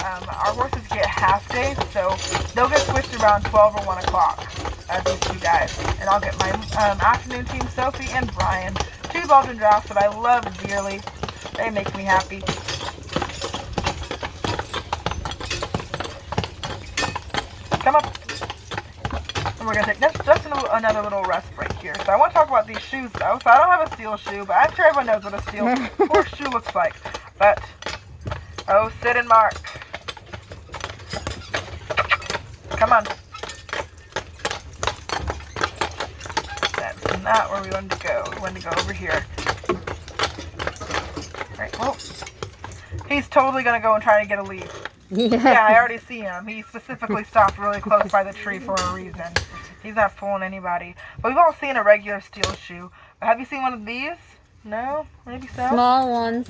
Our horses get half days, so they'll get switched around 12 or 1 o'clock, these two guys. And I'll get my afternoon team, Sophie and Brian. Two Belgian drafts that I love dearly. They make me happy. Come up. And we're going to take just another little rest break here. So I want to talk about these shoes, though. So I don't have a steel shoe, but I'm sure everyone knows what a steel horse shoe looks like. But, oh, sit and mark. Come on. That's not where we wanted to go. We wanted to go over here. Alright, well, he's totally going to go and try to get a lead. Yeah, I already see him. He specifically stopped really close by the tree for a reason. He's not fooling anybody. But we've all seen a regular steel shoe. Have you seen one of these? No? Maybe so? Small ones.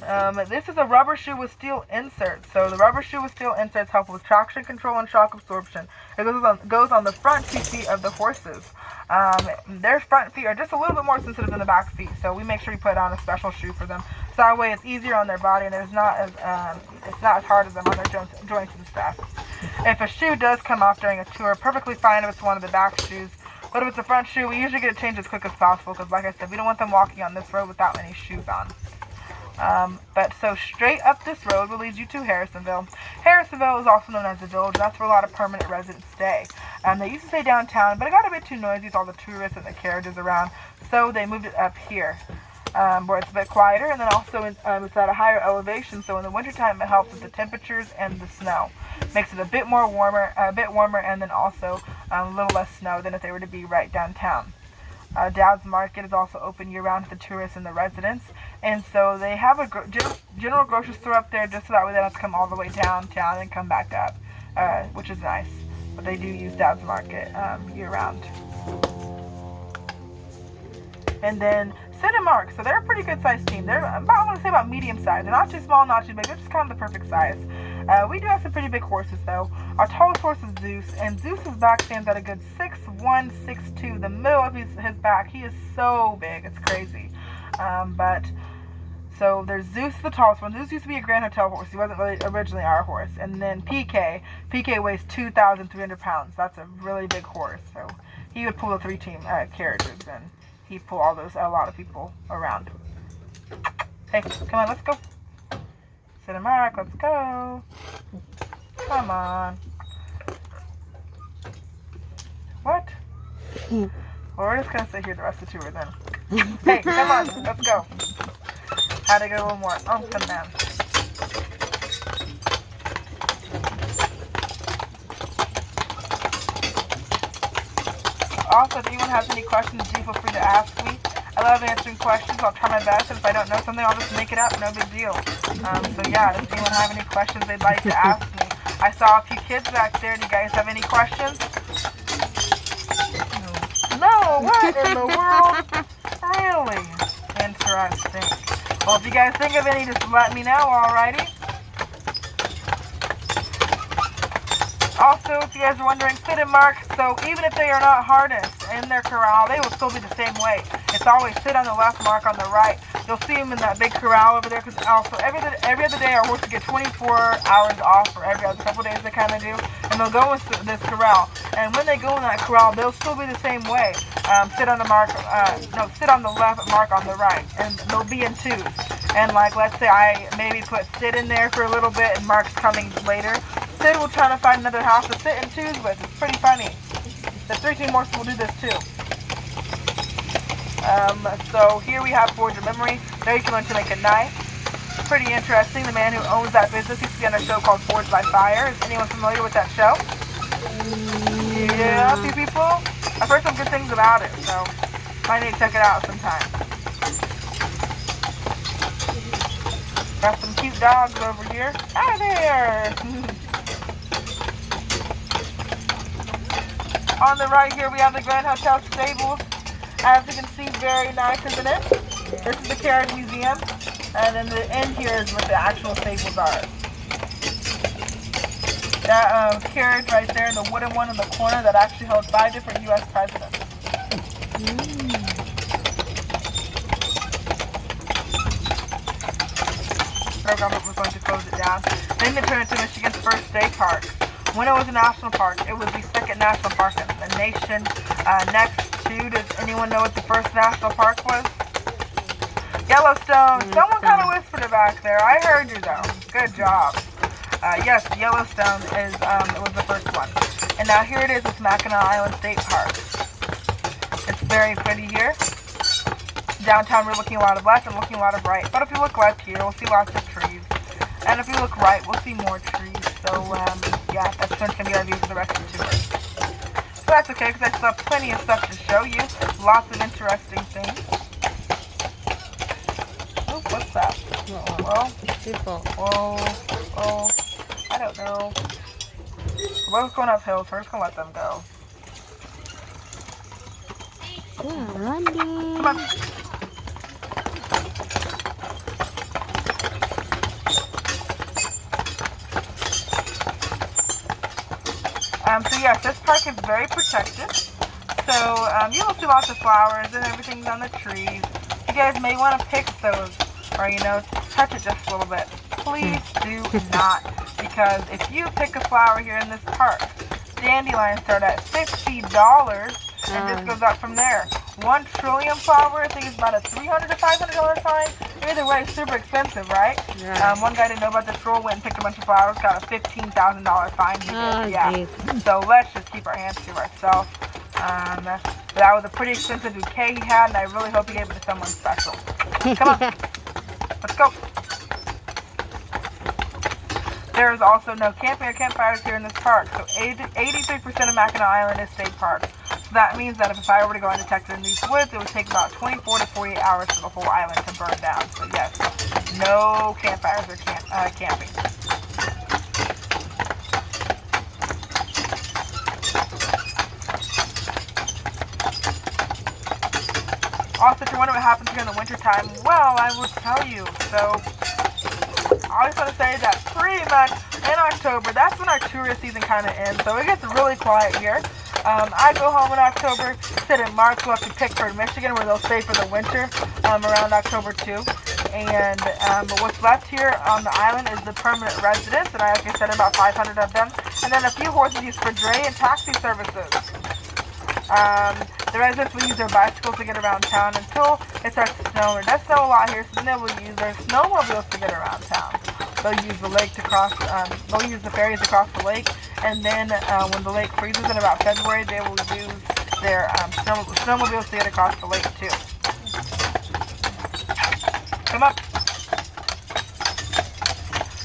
This is a rubber shoe with steel inserts. So the rubber shoe with steel inserts help with traction control and shock absorption. It goes on the front 2 feet of the horses. Their front feet are just a little bit more sensitive than the back feet. So we make sure we put on a special shoe for them. So that way it's easier on their body and it's not as hard as them on their joints and stuff. If a shoe does come off during a tour, perfectly fine if it's one of the back shoes. But if it's a front shoe, we usually get it changed as quick as possible because, like I said, we don't want them walking on this road without any shoes on. But so straight up this road will lead you to Harrisonville. Harrisonville is also known as the Village. That's where a lot of permanent residents stay. They used to stay downtown, but it got a bit too noisy with all the tourists and the carriages around, so they moved it up here. Where it's a bit quieter, and then also it's at a higher elevation, so in the wintertime it helps with the temperatures and the snow. Makes it a bit warmer, and then also a little less snow than if they were to be right downtown. Dowd's Market is also open year-round to the tourists and the residents, and so they have a general grocery store up there just so that way they don't have to come all the way downtown and come back up, which is nice. But they do use Dowd's Market year-round. And then Sid and Mark, so they're a pretty good sized team. They're I want to say about medium size. They're not too small, not too big. They're just kind of the perfect size. We do have some pretty big horses though. Our tallest horse is Zeus, and Zeus's back stands at a good 6'1", 6'2". The middle of his back, he is so big, it's crazy. So there's Zeus, the tallest one. Zeus used to be a Grand Hotel horse. He wasn't really originally our horse. And then PK weighs 2,300 pounds. That's a really big horse. So he would pull the 3-team carriages and he'd pull a lot of people around. Hey, come on, let's go. Sit and mark, let's go. Come on. What? Well, we're just gonna sit here the rest of the tour then. Hey, come on, let's go. Had to get a little more oomph in them. Also, if anyone has any questions, do feel free to ask me. I love answering questions. I'll try my best, and if I don't know something, I'll just make it up. No big deal. So yeah, does anyone have any questions they'd like to ask me? I saw a few kids back there. Do you guys have any questions? No, what in the world? Really? Interesting. Well, if you guys think of any, just let me know, alrighty? Also, if you guys are wondering, Sid and Mark, so even if they are not harnessed in their corral, they will still be the same way. It's always Sid on the left, Mark on the right. You'll see them in that big corral over there, because also every other day our horses get 24 hours off, or every other couple days they kind of do, and they'll go into this corral. And when they go in that corral, they'll still be the same way. Sid on the left, Mark on the right, and they'll be in twos. And like, let's say I maybe put Sid in there for a little bit, and Mark's coming later. Sid will try to find another house to sit in twos with. It's pretty funny. The 3-team horses will do this too. So here we have Forge of Memory. There you can learn to make a knife. Pretty interesting. The man who owns that business used to be on a show called Forged by Fire. Is anyone familiar with that show? Yeah, a few people. I've heard some good things about it, so might need to check it out sometime. Got some cute dogs over here. Hi there! On the right here we have the Grand Hotel Stables. As you can see, very nice, isn't it? This is the Carriage Museum. And then the end here is what the actual stables are. That carriage right there, the wooden one in the corner, that actually held 5 different U.S. presidents. Program was going to close it down. Then they turned it to Michigan's first State Park. When it was a national park, it was the second national park in the nation. Next to, does anyone know what the first national park was? Yellowstone. Someone kind of whispered it back there. I heard you though. Good job. Yes, Yellowstone is it was the first one. And now here it is. It's Mackinaw Island State Park. It's very pretty here. Downtown, we're looking a lot of left and looking a lot of right. But if you look left here, we'll see lots of trees. And if you look right, we'll see more trees. So, yeah, that's going to be our view for the rest of the tour. So that's okay, because I still have plenty of stuff to show you. Lots of interesting things. Oh, what's that? Well, oh, I don't know. We're both going uphill, so we're just going to let them go. Yeah, Randy. Come on. So yes, this park is very protected. So you will see lots of flowers and everything on the trees. You guys may want to pick those or, you know, touch it just a little bit. Please do not, because if you pick a flower here in this park, dandelions start at $50 and just goes up from there. 1 trillion flower, I think, is about a $300 to $500 fine. Either way, super expensive, right? Yeah. One guy didn't know about this rule, went and picked a bunch of flowers, got a $15,000 fine. He did, yeah. Geez. So let's just keep our hands to ourselves. That was a pretty expensive bouquet he had, and I really hope he gave it to someone special. Come on, let's go. There is also no camping or campfires here in this park. So 83% of Mackinaw Island is state park. So that means that if a fire were to go undetected in these woods, it would take about 24 to 48 hours for the whole island to burn down. So yes, no campfires or camping. Also, if you're wondering what happens here in the wintertime, well, I will tell you. So I just want to say that pretty much in October, that's when our tourist season kind of ends. So it gets really quiet here. I go home in October, sit in March, go up to Pickford, Michigan, where they'll stay for the winter around October too. And but what's left here on the island is the permanent residents, and like I said, about 500 of them. And then a few horses used for dray and taxi services. The residents will use their bicycles to get around town until it starts to snow. It does snow a lot here, so then they will use their snowmobiles to get around town. They'll use the lake to cross, they'll use the ferries to cross the lake, and then when the lake freezes in about February, they will use their snowmobiles to get across the lake too. Come up.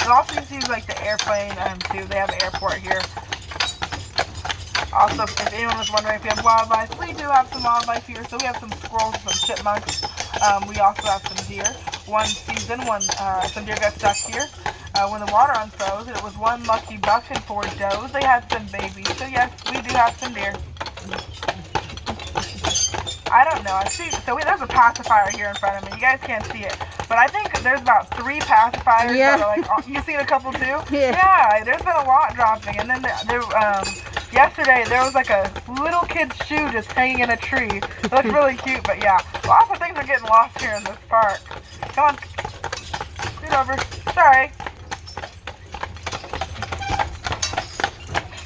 You'll also use like the airplane too. They have an airport here. Also, if anyone was wondering if we have wildlife, we do have some wildlife here. So we have some squirrels, some chipmunks. We also have some deer. One season, some deer got stuck here. When the water unfroze, it was 1 lucky buck and 4 does. They had some babies. So yes, we do have some deer. I don't know. I see. So there's a pacifier here in front of me. You guys can't see it, but I think there's about 3 pacifiers. Yeah. That are like, you seen a couple too? Yeah. Yeah. There's been a lot dropping, and then yesterday there was like a little kid's shoe just hanging in a tree. It looked really cute, but yeah, lots of things are getting lost here in this park. Come on, scoot over. Sorry.